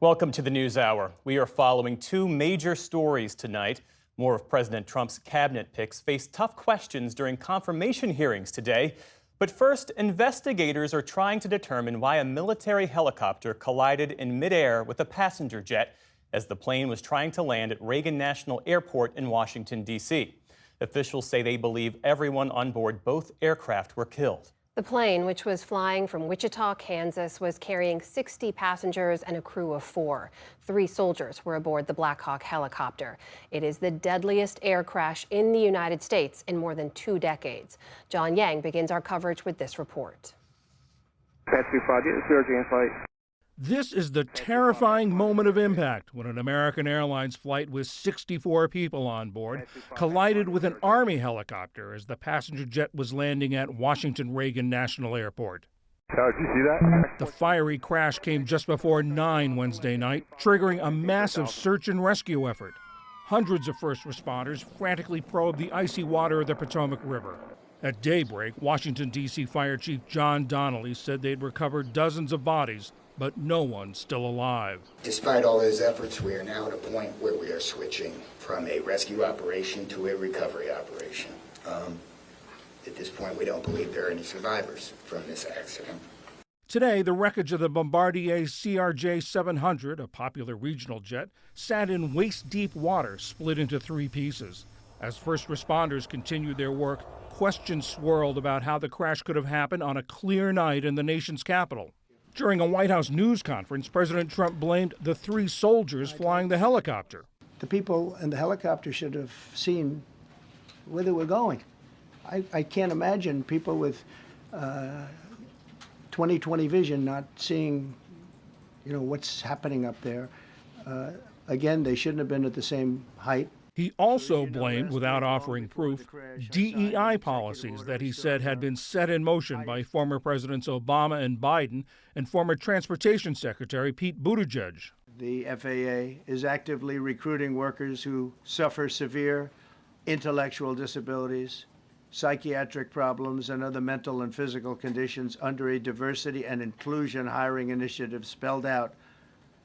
Welcome to the News Hour. We are following two major stories tonight. More of President Trump's cabinet picks face tough questions during confirmation hearings today. But first, investigators are trying to determine why a military helicopter collided in midair with a passenger jet as the plane was trying to land at Reagan National Airport in Washington, D.C. Officials say they believe everyone on board both aircraft were killed. The plane, which was flying from Wichita, Kansas, was carrying 60 passengers and a crew of 4. 3 soldiers were aboard the Black Hawk helicopter. It is the deadliest air crash in the United States in more than 2 decades. John Yang begins our coverage with this report. This is the terrifying moment of impact when an American Airlines flight with 64 people on board collided with an Army helicopter as the passenger jet was landing at Washington Reagan National Airport. Did you see that? The fiery crash came just before 9 Wednesday night, triggering a massive search and rescue effort. Hundreds of first responders frantically probed the icy water of the Potomac River. At daybreak, Washington, D.C. Fire Chief John Donnelly said they'd recovered dozens of bodies, but no one's still alive. Despite all those efforts, we are now at a point where we are switching from a rescue operation to a recovery operation. At this point, we don't believe there are any survivors from this accident. Today, the wreckage of the Bombardier CRJ-700, a popular regional jet, sat in waist-deep water, split into 3 pieces. As first responders continued their work, questions swirled about how the crash could have happened on a clear night in the nation's capital. During a White House news conference, President Trump blamed the 3 soldiers flying the helicopter. The people in the helicopter should have seen where they were going. I can't imagine people with 20/20 vision not seeing, what's happening up there. Again, they shouldn't have been at the same height. He also blamed, without offering proof, DEI policies that he said had been set in motion by former Presidents Obama and Biden and former Transportation Secretary Pete Buttigieg. The FAA is actively recruiting workers who suffer severe intellectual disabilities, psychiatric problems, and other mental and physical conditions under a diversity and inclusion hiring initiative spelled out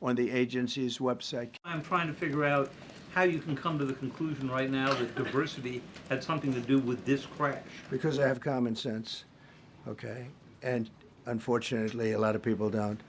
on the agency's website. I'm trying to figure out how you can come to the conclusion right now that diversity had something to do with this crash. Because I have common sense, okay? And unfortunately, a lot of people don't.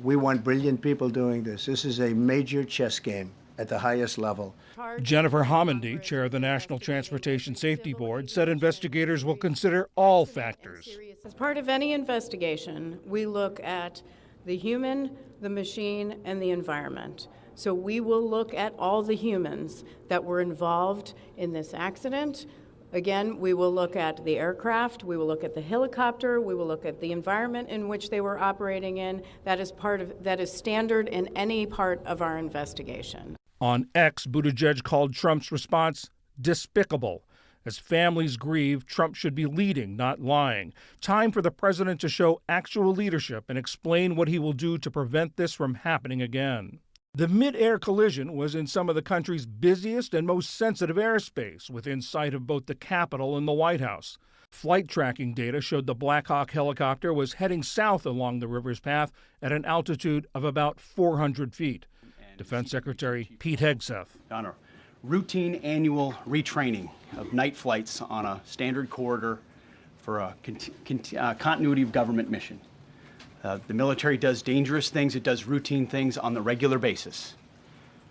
We want brilliant people doing this. This is a major chess game at the highest level. Jennifer Homendy, chair of the National Transportation Safety Board, said investigators will consider all factors. As part of any investigation, we look at the human, the machine, and the environment. So we will look at all the humans that were involved in this accident. Again, we will look at the aircraft, we will look at the helicopter, we will look at the environment in which they were operating in. That is standard in any part of our investigation. On X, Buttigieg called Trump's response despicable. As families grieve, Trump should be leading, not lying. Time for the president to show actual leadership and explain what he will do to prevent this from happening again. The mid-air collision was in some of the country's busiest and most sensitive airspace, within sight of both the Capitol and the White House. Flight tracking data showed the Black Hawk helicopter was heading south along the river's path at an altitude of about 400 feet. Defense Secretary Pete Hegseth. On a routine annual retraining of night flights on a standard corridor for a continuity of government mission. The military does dangerous things, it does routine things on the regular basis.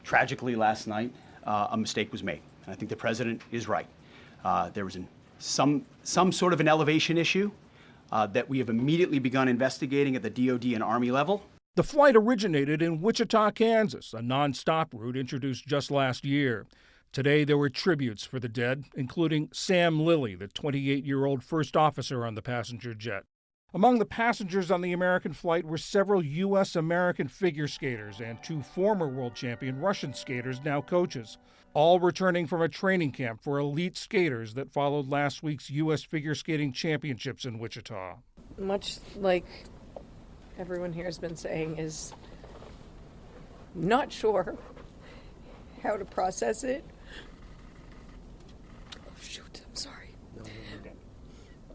Tragically, last night, a mistake was made. And I think the president is right. There was some sort of an elevation issue that we have immediately begun investigating at the DoD and Army level. The flight originated in Wichita, Kansas, a nonstop route introduced just last year. Today, there were tributes for the dead, including Sam Lilly, the 28-year-old first officer on the passenger jet. Among the passengers on the American flight were several U.S. American figure skaters and 2 former world champion Russian skaters, now coaches, all returning from a training camp for elite skaters that followed last week's U.S. Figure Skating Championships in Wichita. Much like everyone here has been saying, is not sure how to process it. Oh, shoot, I'm sorry.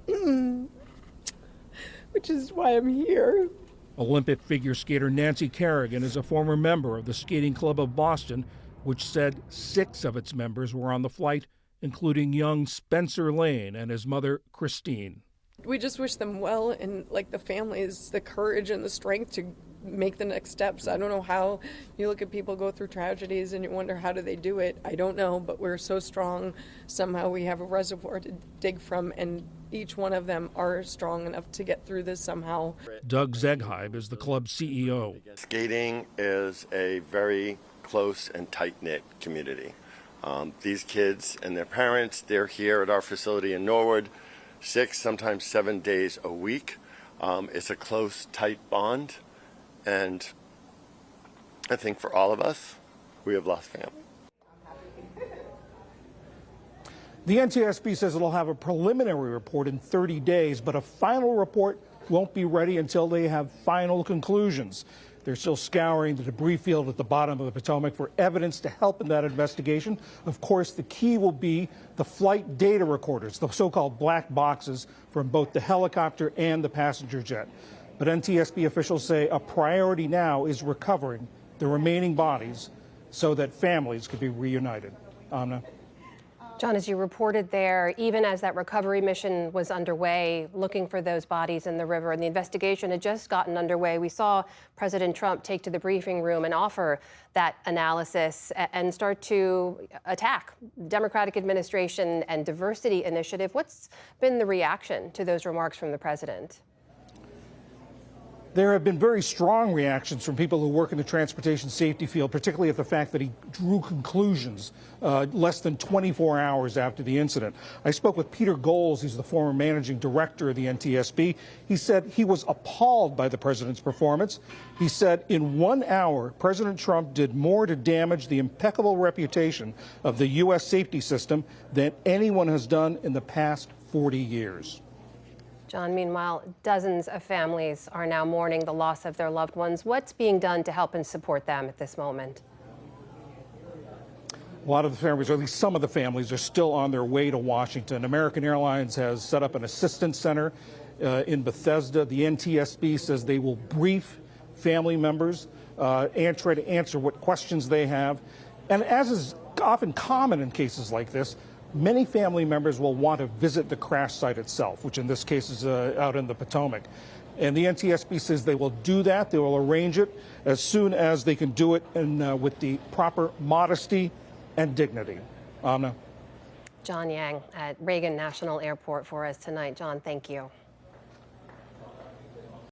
No, which is why I'm here. Olympic figure skater Nancy Kerrigan is a former member of the Skating Club of Boston, which said 6 of its members were on the flight, including young Spencer Lane and his mother, Christine. We just wish them well, and like the families, the courage and the strength to make the next steps. I don't know how you look at people go through tragedies and you wonder how do they do it. I don't know, but we're so strong. Somehow we have a reservoir to dig from, and each one of them are strong enough to get through this somehow. Doug Zegheib is the club's CEO. Skating is a very close and tight-knit community. These kids and their parents, they're here at our facility in Norwood 6, sometimes 7 days a week. It's a close, tight bond, and I think for all of us, we have lost family. The NTSB says it'll have a preliminary report in 30 days, but a final report won't be ready until they have final conclusions. They're still scouring the debris field at the bottom of the Potomac for evidence to help in that investigation. Of course, the key will be the flight data recorders, the so-called black boxes from both the helicopter and the passenger jet. But NTSB officials say a priority now is recovering the remaining bodies so that families could be reunited. Amna? John, as you reported there, even as that recovery mission was underway, looking for those bodies in the river, and the investigation had just gotten underway, we saw President Trump take to the briefing room and offer that analysis and start to attack the Democratic administration and diversity initiative. What's been the reaction to those remarks from the president? There have been very strong reactions from people who work in the transportation safety field, particularly at the fact that he drew conclusions less than 24 hours after the incident. I spoke with Peter Goals. He's the former managing director of the NTSB. He said he was appalled by the president's performance. He said in 1 hour, President Trump did more to damage the impeccable reputation of the U.S. safety system than anyone has done in the past 40 years. John, meanwhile, dozens of families are now mourning the loss of their loved ones. What's being done to help and support them at this moment? A lot of the families, or at least some of the families, are still on their way to Washington. American Airlines has set up an assistance center in Bethesda. The NTSB says they will brief family members and try to answer what questions they have. And as is often common in cases like this, many family members will want to visit the crash site itself, which in this case is out in the Potomac. And the NTSB says they will do that. They will arrange it as soon as they can do it and with the proper modesty and dignity. Amna? John Yang at Reagan National Airport for us tonight. John, thank you.